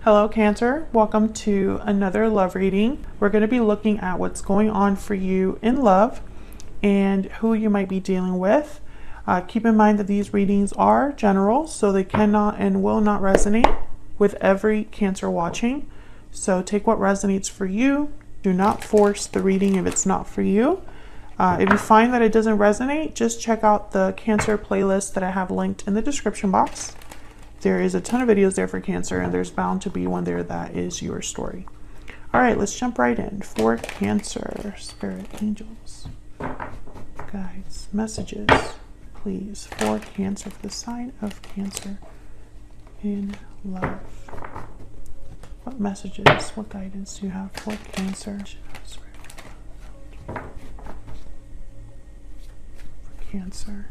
Hello Cancer, welcome to another love reading. We're going to be looking at what's going on for you in love and who you might be dealing with. Keep in mind that these readings are general, so they cannot and will not resonate with every Cancer watching. So take what resonates for you. Do not force the reading if it's not for you. If you find that it doesn't resonate, just check out the Cancer playlist that I have linked in the description box. There is a ton of videos there for Cancer, and there's bound to be one there that is your story. All right, let's jump right in. For Cancer, spirit, angels, guides, messages, please, for Cancer, for the sign of Cancer in love. What messages, what guidance do you have for Cancer? For Cancer,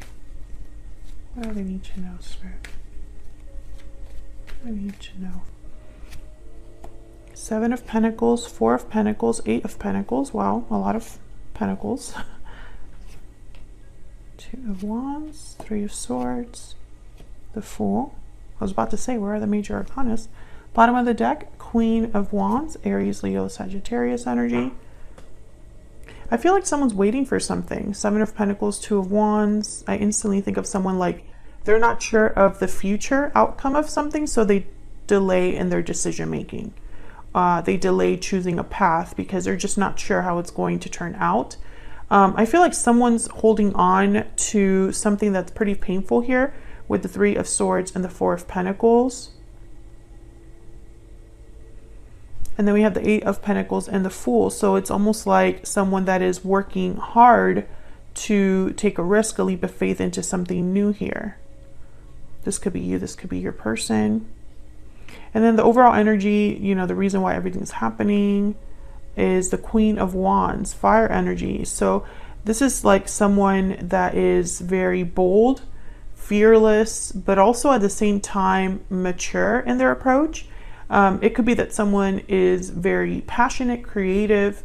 what do they need to know, Spirit? I need to know. Seven of Pentacles, Four of Pentacles, Eight of Pentacles. Wow, a lot of Pentacles. Two of Wands, Three of Swords, the Fool. I was about to say, where are the major arcanas? Bottom of the deck, Queen of Wands, Aries, Leo, Sagittarius energy. I feel like someone's waiting for something. Seven of Pentacles, Two of Wands. I instantly think of someone like they're not sure of the future outcome of something, so they delay in their decision making. They delay choosing a path because they're just not sure how it's going to turn out. I feel like someone's holding on to something that's pretty painful here with the Three of Swords and the Four of Pentacles. And then we have the Eight of Pentacles and the Fool. So it's almost like someone that is working hard to take a risk, a leap of faith into something new here. This could be you, this could be your person. And then the overall energy, you know, the reason why everything's happening is the Queen of Wands, fire energy. So this is like someone that is very bold, fearless, but also at the same time mature in their approach. It could be that someone is very passionate, creative.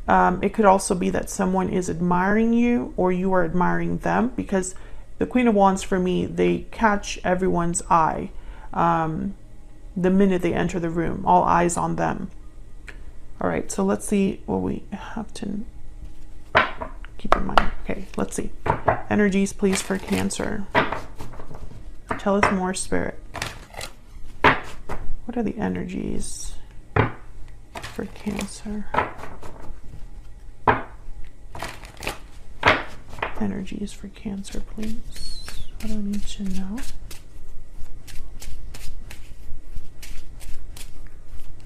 It could also be that someone is admiring you or you are admiring them, because the Queen of Wands, for me, they catch everyone's eye the minute they enter the room. All eyes on them. All right, so let's see what we have to keep in mind. Okay, let's see. Energies, please, for Cancer. Tell us more, Spirit. What are the energies for Cancer? Energies for Cancer, please. What do I need to know?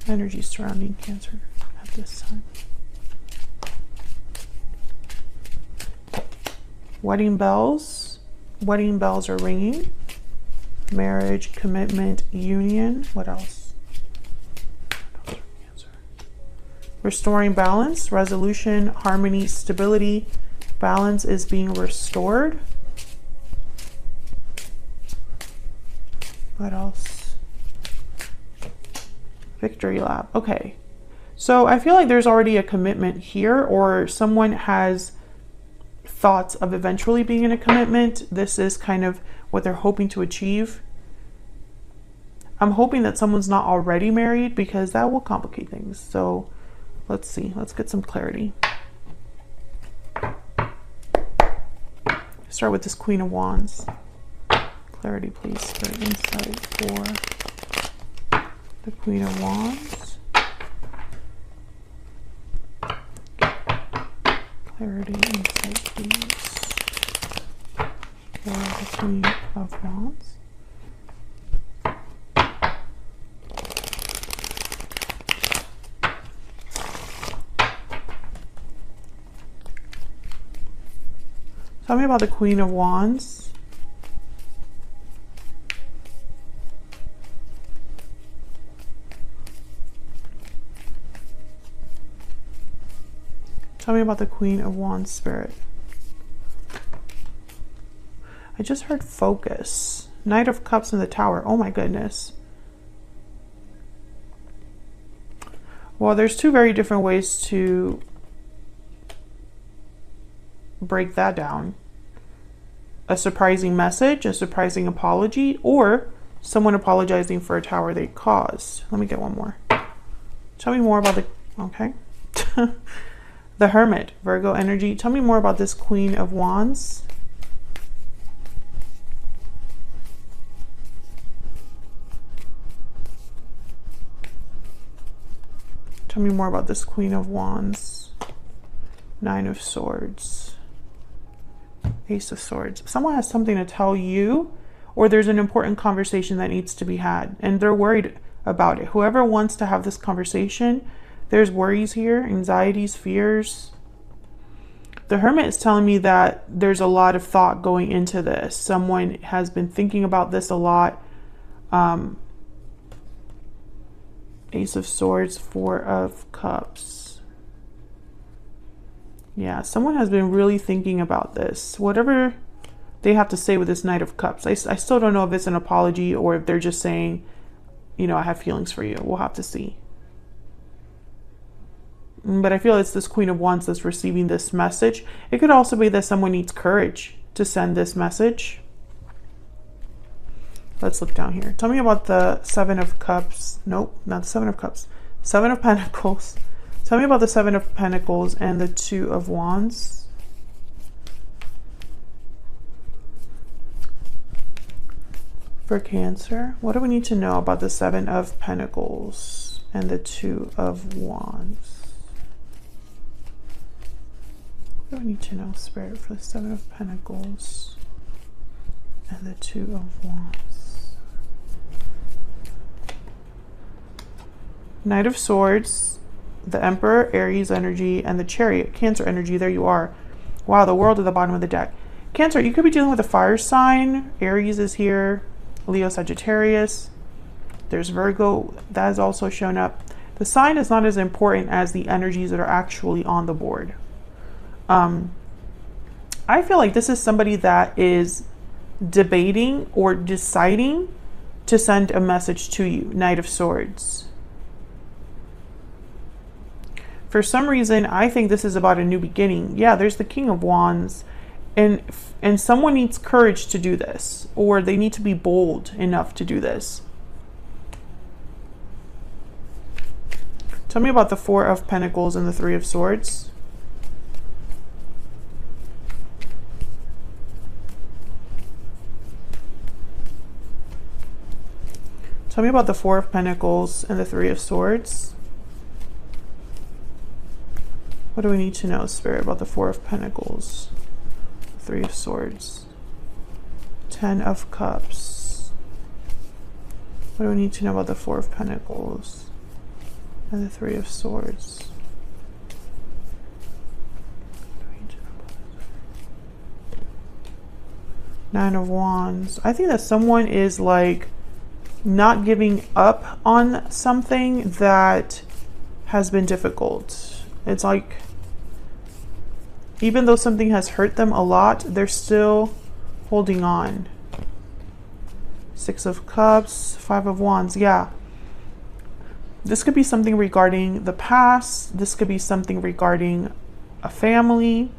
Energies surrounding Cancer at this time. Wedding bells. Wedding bells are ringing. Marriage, commitment, union. What else? Cancer. Restoring balance, resolution, harmony, stability. Balance is being restored. What else? Victory lap. Okay. So I feel like there's already a commitment here, or someone has thoughts of eventually being in a commitment. This is kind of what they're hoping to achieve. I'm hoping that someone's not already married, because that will complicate things. So let's see. Let's get some clarity. Start with this Queen of Wands. Clarity, please, for insight for the Queen of Wands. Clarity, insight, please, for the Queen of Wands. Tell me about the Queen of Wands. Tell me about the Queen of Wands, Spirit. I just heard focus. Knight of Cups in the Tower. Oh my goodness. Well, there's two very different ways to break that down. A surprising message, a surprising apology, or Someone apologizing for a tower they caused. Let me get one more. Tell me more about the, okay. The Hermit, Virgo energy. Tell me more about this Queen of Wands. Tell me more about this Queen of Wands. Nine of Swords. Ace of Swords. Someone has something to tell you, or there's an important conversation that needs to be had, and they're worried about it. Whoever wants to have this conversation, there's worries here, anxieties, fears. The Hermit is telling me that there's a lot of thought going into this. Someone has been thinking about this a lot. Ace of Swords, Four of Cups. Yeah, someone has been really thinking about this. Whatever they have to say with this Knight of Cups. I still don't know if it's an apology or if they're just saying, you know, I have feelings for you. We'll have to see. But I feel it's this Queen of Wands that's receiving this message. It could also be that someone needs courage to send this message. Let's look down here. Tell me about the Seven of Cups. Nope, not the Seven of Cups. Seven of Pentacles. Tell me about the Seven of Pentacles and the Two of Wands. For Cancer, what do we need to know about the Seven of Pentacles and the Two of Wands? What do we need to know, Spirit, for the Seven of Pentacles and the Two of Wands? Knight of Swords, the Emperor, Aries energy, and the Chariot, Cancer energy. There you are. Wow, the World at the bottom of the deck. Cancer, you could be dealing with a fire sign. Aries is here. Leo, Sagittarius. There's Virgo. That has also shown up. The sign is not as important as the energies that are actually on the board. I feel like this is somebody that is debating or deciding to send a message to you. Knight of Swords. For some reason, I think this is about a new beginning. Yeah, there's the King of Wands. And someone needs courage to do this, or they need to be bold enough to do this. Tell me about the Four of Pentacles and the Three of Swords. Tell me about the Four of Pentacles and the Three of Swords. What do we need to know, Spirit, about the Four of Pentacles? Three of Swords. Ten of Cups. What do we need to know about the Four of Pentacles and the Three of Swords? Nine of Wands. I think that someone is like not giving up on something that has been difficult. It's like, even though something has hurt them a lot, they're still holding on. Six of Cups, Five of Wands. Yeah. This could be something regarding the past. This could be something regarding a family.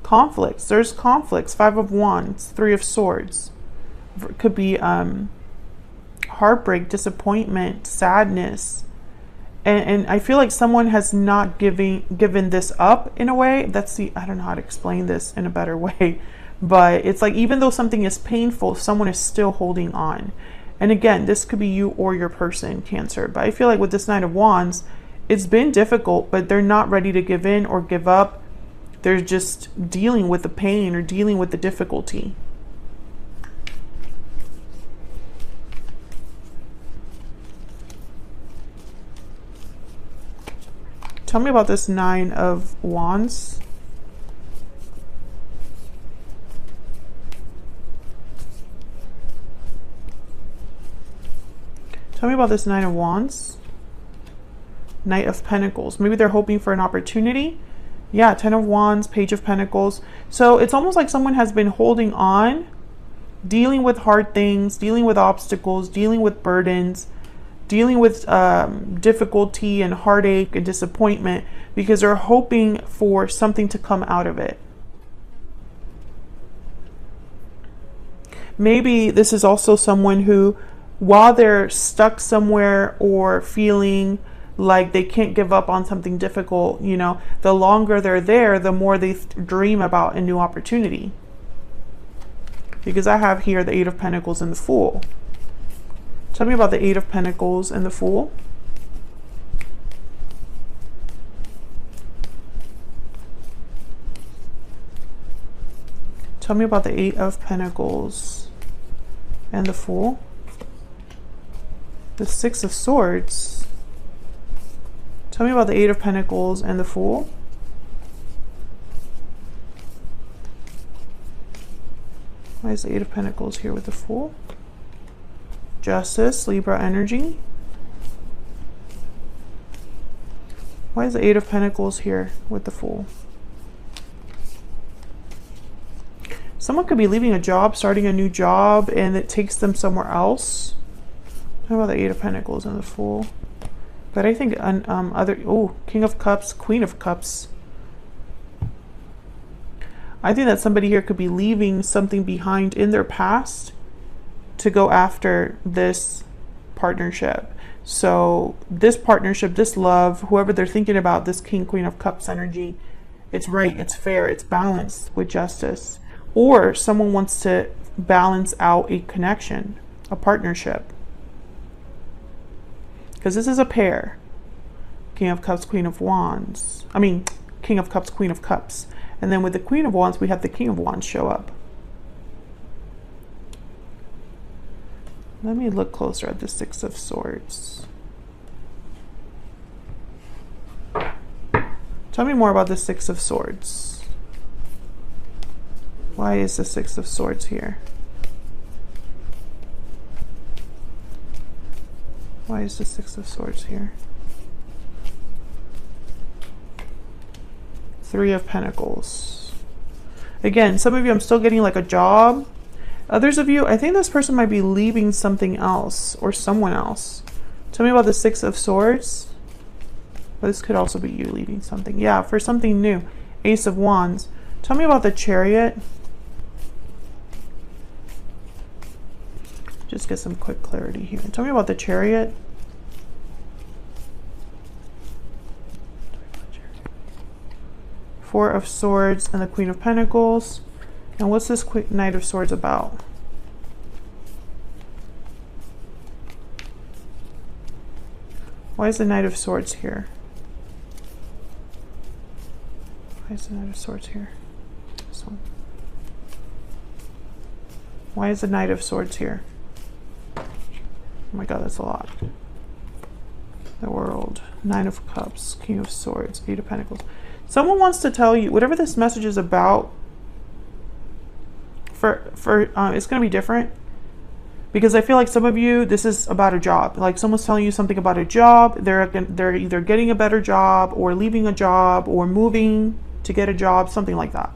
Conflicts. There's conflicts. Five of Wands, Three of Swords. Could be heartbreak, disappointment, sadness. And I feel like someone has not given this up in a way. I don't know how to explain this in a better way. But it's like, even though something is painful, someone is still holding on. And again, this could be you or your person, Cancer. But I feel like with this Knight of Wands, it's been difficult, but they're not ready to give in or give up. They're just dealing with the pain or dealing with the difficulty. Tell me about this Nine of Wands. Tell me about this Nine of Wands. Knight of Pentacles. Maybe they're hoping for an opportunity. Yeah, Ten of Wands, Page of Pentacles. So it's almost like someone has been holding on, dealing with hard things, dealing with obstacles, dealing with burdens, dealing with difficulty and heartache and disappointment, because they're hoping for something to come out of it. maybe this is also someone who, while they're stuck somewhere or feeling like they can't give up on something difficult, you know, the longer they're there, the more they dream about a new opportunity. Because I have here the Eight of Pentacles and the Fool. Tell me about the Eight of Pentacles and the Fool. Tell me about the Eight of Pentacles and the Fool. The Six of Swords. Tell me about the Eight of Pentacles and the Fool. Why is the Eight of Pentacles here with the Fool? Justice, Libra energy. Why is the Eight of Pentacles here with the Fool? Someone could be leaving a job, starting a new job, and it takes them somewhere else. How about the Eight of Pentacles and the Fool? But I think King of Cups, Queen of Cups. I think that somebody here could be leaving something behind in their past to go after this partnership. So this partnership, this love, whoever they're thinking about, this King, Queen of Cups energy, it's right, it's fair, it's balanced with justice. Or someone wants to balance out a connection, a partnership. Because this is a pair. King of Cups, Queen of Wands. I mean, King of Cups, Queen of Cups. And then with the Queen of Wands, we have the King of Wands show up. Let me look closer at the Six of Swords. Tell me more about the Six of Swords. Why is the Six of Swords here? Why is the Six of Swords here? Three of Pentacles. Again, some of you, I'm still getting like a job. Others of you, I think this person might be leaving something else or someone else. Tell me about the Six of Swords. Well, this could also be you leaving something. Yeah, for something new. Ace of Wands. Tell me about the Chariot. Just get some quick clarity here. Tell me about the Chariot. Four of Swords and the Queen of Pentacles. And what's this Knight of Swords about? Why is the Knight of Swords here? Why is the Knight of Swords here? This one. Why is the Knight of Swords here? Oh my God, that's a lot. The World. Nine of Cups. King of Swords. Eight of Pentacles. Someone wants to tell you, whatever this message is about, it's going to be different. Because I feel like some of you, this is about a job. Like someone's telling you something about a job. They're either getting a better job or leaving a job or moving to get a job, something like that.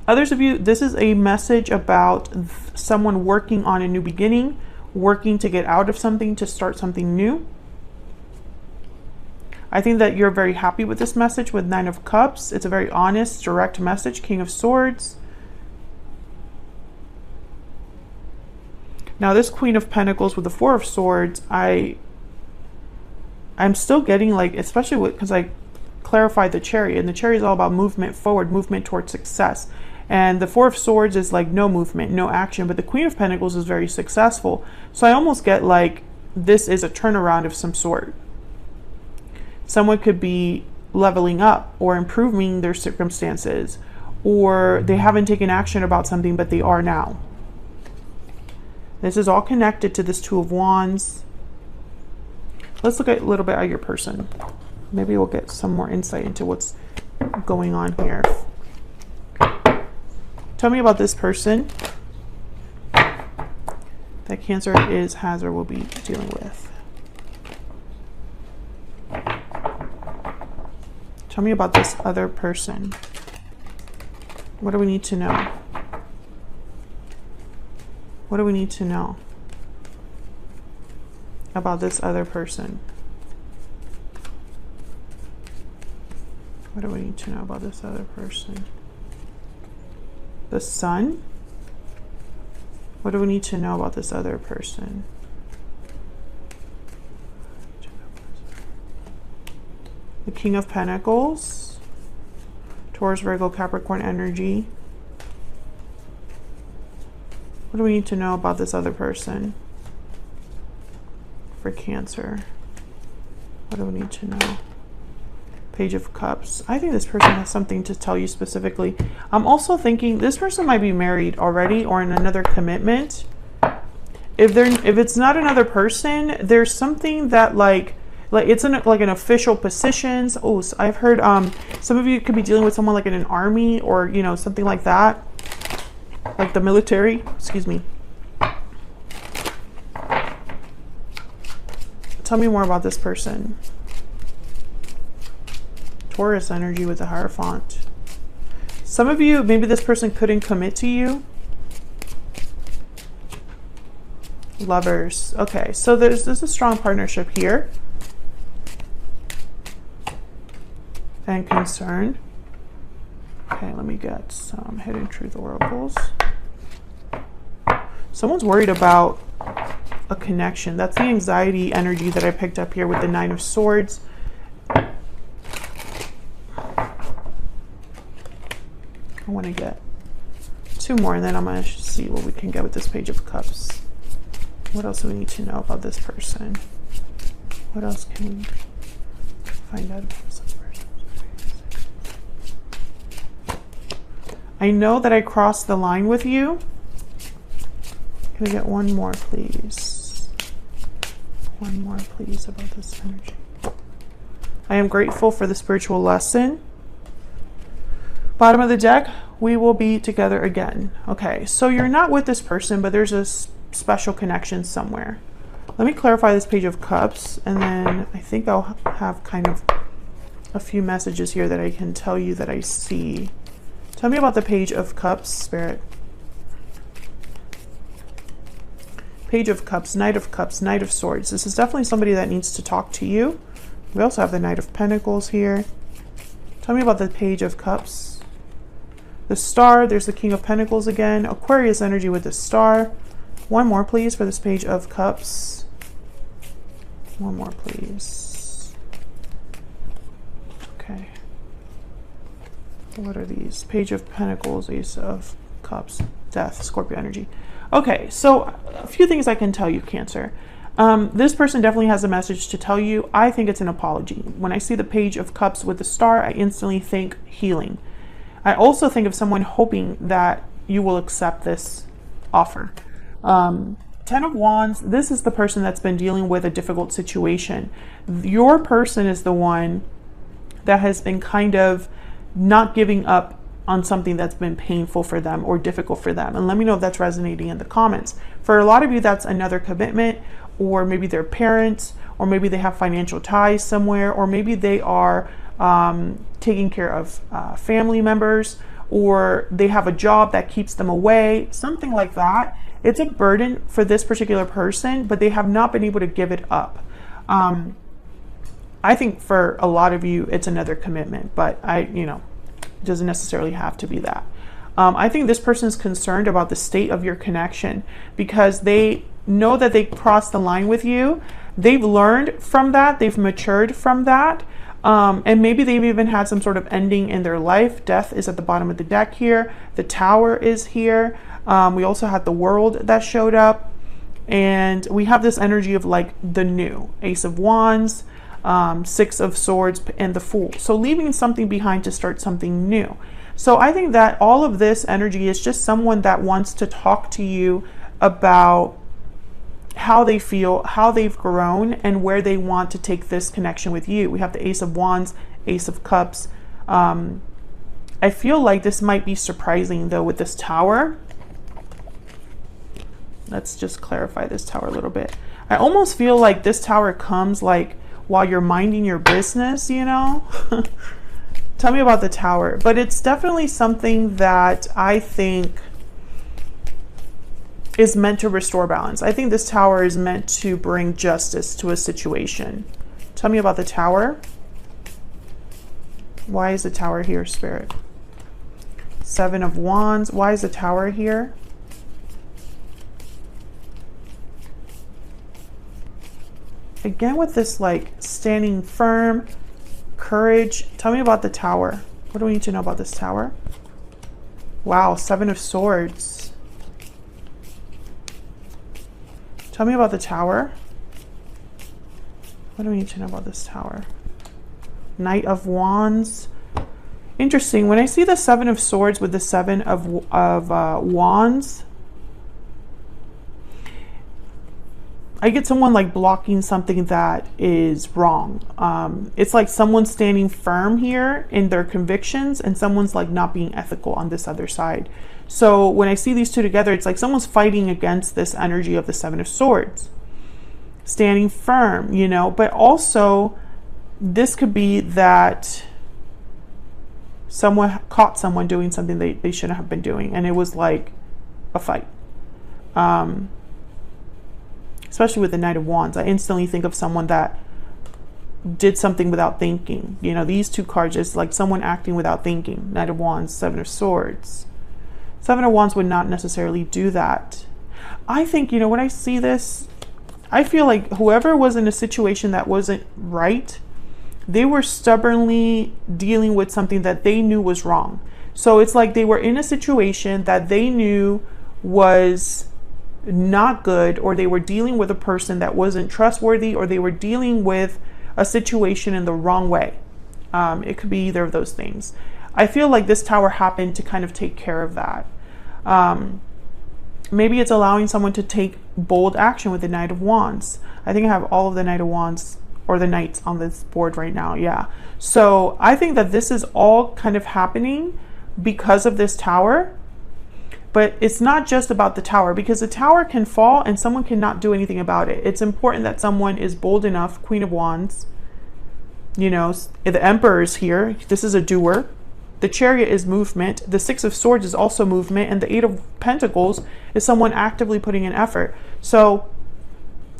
Others of you, this is a message about someone working on a new beginning, working to get out of something, to start something new. I think that you're very happy with this message with Nine of Cups. It's a very honest, direct message. King of Swords. Now this Queen of Pentacles with the Four of Swords, I'm still getting like, especially because I clarified the Chariot, and the Chariot is all about movement forward, movement towards success. And the Four of Swords is like no movement, no action, but the Queen of Pentacles is very successful. So I almost get like this is a turnaround of some sort. Someone could be leveling up or improving their circumstances, or they haven't taken action about something, but they are now. This is all connected to this Two of Wands. Let's look at a little bit at your person. Maybe we'll get some more insight into what's going on here. Tell me about this person that Cancer has or will be dealing with. Tell me about this other person. What do we need to know? What do we need to know about this other person? What do we need to know about this other person? The Sun. What do we need to know about this other person? The King of Pentacles. Taurus, Virgo, Capricorn energy. What do we need to know about this other person? For Cancer. What do we need to know? Page of Cups. I think this person has something to tell you specifically. I'm also thinking this person might be married already or in another commitment. If it's not another person, there's something that like it's like an official positions. Oh, so I've heard some of you could be dealing with someone like in an army or, you know, something like that. Like the military, excuse me. Tell me more about this person. Taurus energy with the Hierophant. Some of you, maybe this person couldn't commit to you. Lovers. Okay, so there's a strong partnership here. And concern. Okay, let me get some hidden truth oracles. Someone's worried about a connection. That's the anxiety energy that I picked up here with the Nine of Swords. I want to get 2 more and then I'm going to see what we can get with this Page of Cups. What else do we need to know about this person? What else can we find out about this person? I know that I crossed the line with you. Can we get one more, please? One more, please, about this energy. I am grateful for the spiritual lesson. Bottom of the deck, we will be together again. Okay, so you're not with this person, but there's a special connection somewhere. Let me clarify this Page of Cups, and then I think I'll have kind of a few messages here that I can tell you that I see. Tell me about the Page of Cups, Spirit. Page of Cups, Knight of Cups, Knight of Swords. This is definitely somebody that needs to talk to you. We also have the Knight of Pentacles here. Tell me about the Page of Cups. The Star, there's the King of Pentacles again. Aquarius energy with the Star. One more, please, for this Page of Cups. One more, please. Okay. What are these? Page of Pentacles, Ace of Cups, Death, Scorpio energy. Okay, so a few things I can tell you, Cancer. This person definitely has a message to tell you. I think it's an apology. When I see the Page of Cups with the Star, I instantly think healing. I also think of someone hoping that you will accept this offer. 10 of Wands, this is the person that's been dealing with a difficult situation. Your person is the one that has been kind of not giving up on something that's been painful for them or difficult for them. And let me know if that's resonating in the comments. For a lot of you, that's another commitment, or maybe their parents, or maybe they have financial ties somewhere, or maybe they are taking care of family members, or they have a job that keeps them away, something like that. It's a burden for this particular person, but they have not been able to give it up. I think for a lot of you, it's another commitment, but it doesn't necessarily have to be that. I think this person is concerned about the state of your connection because they know that they crossed the line with you. They've learned from that. They've matured from that. And maybe they've even had some sort of ending in their life. Death is at the bottom of the deck here. The Tower is here. We also had the World that showed up. And we have this energy of like the new. Ace of Wands, 6 of Swords, and the Fool. So leaving something behind to start something new. So I think that all of this energy is just someone that wants to talk to you about how they feel, how they've grown, and where they want to take this connection with you. We have the Ace of Wands, Ace of Cups. I feel like this might be surprising though with this Tower. Let's just clarify this Tower a little bit. I almost feel like this Tower comes like while you're minding your business, you know? Tell me about the Tower. But it's definitely something that I think is meant to restore balance. I think this Tower is meant to bring justice to a situation. Tell me about the Tower. Why is the Tower here, Spirit? 7 of Wands. Why is the Tower here? again with this like standing firm, courage. Tell me about the Tower. What do we need to know about this Tower? Wow, Seven of Swords. Tell me about the Tower. What do we need to know about this Tower? Knight of Wands. Interesting. When I see the Seven of Swords with the Seven of Wands, I get someone like blocking something that is wrong. It's like someone's standing firm here in their convictions and someone's like not being ethical on this other side. So when I see these two together, it's like someone's fighting against this energy of the Seven of Swords. Standing firm, you know, but also this could be that someone caught someone doing something they shouldn't have been doing. And it was like a fight. Especially with the Knight of Wands, I instantly think of someone that did something without thinking. You know, these two cards is like someone acting without thinking. Knight of Wands, Seven of Swords. Seven of Wands would not necessarily do that. I think, you know, when I see this, I feel like whoever was in a situation that wasn't right, they were stubbornly dealing with something that they knew was wrong. So it's like they were in a situation that they knew was not good, or they were dealing with a person that wasn't trustworthy, or they were dealing with a situation in the wrong way. It could be either of those things. I feel like this Tower happened to kind of take care of that. Maybe it's allowing someone to take bold action with the Knight of Wands. I think I have all of the Knight of Wands or the Knights on this board right now. Yeah. So I think that this is all kind of happening because of this Tower. But it's not just about the Tower, because the Tower can fall and someone cannot do anything about it. It's important that someone is bold enough. Queen of Wands, you know, the Emperor is here. This is a doer. The Chariot is movement. The Six of Swords is also movement. And the Eight of Pentacles is someone actively putting in effort. So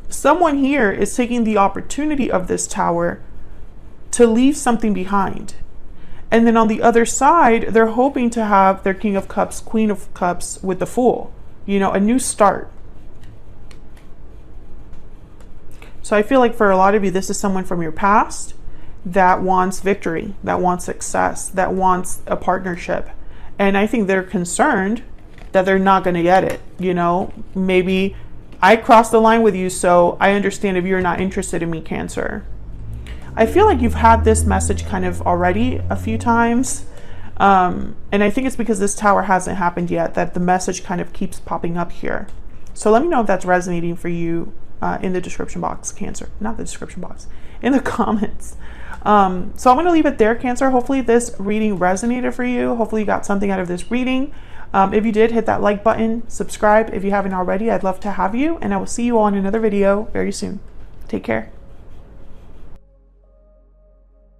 someone here is taking the opportunity of this Tower to leave something behind. And then on the other side, they're hoping to have their King of Cups, Queen of Cups with the Fool. You know, a new start. So I feel like for a lot of you, this is someone from your past that wants victory, that wants success, that wants a partnership. And I think they're concerned that they're not going to get it. You know, maybe I crossed the line with you, so I understand if you're not interested in me, Cancer. I feel like you've had this message kind of already a few times. And I think it's because this Tower hasn't happened yet that the message kind of keeps popping up here. So let me know if that's resonating for you in the description box, Cancer. Not the description box, in the comments. So I'm going to leave it there, Cancer. Hopefully this reading resonated for you. Hopefully you got something out of this reading. If you did, hit that like button, subscribe if you haven't already. I'd love to have you, and I will see you all in another video very soon. Take care.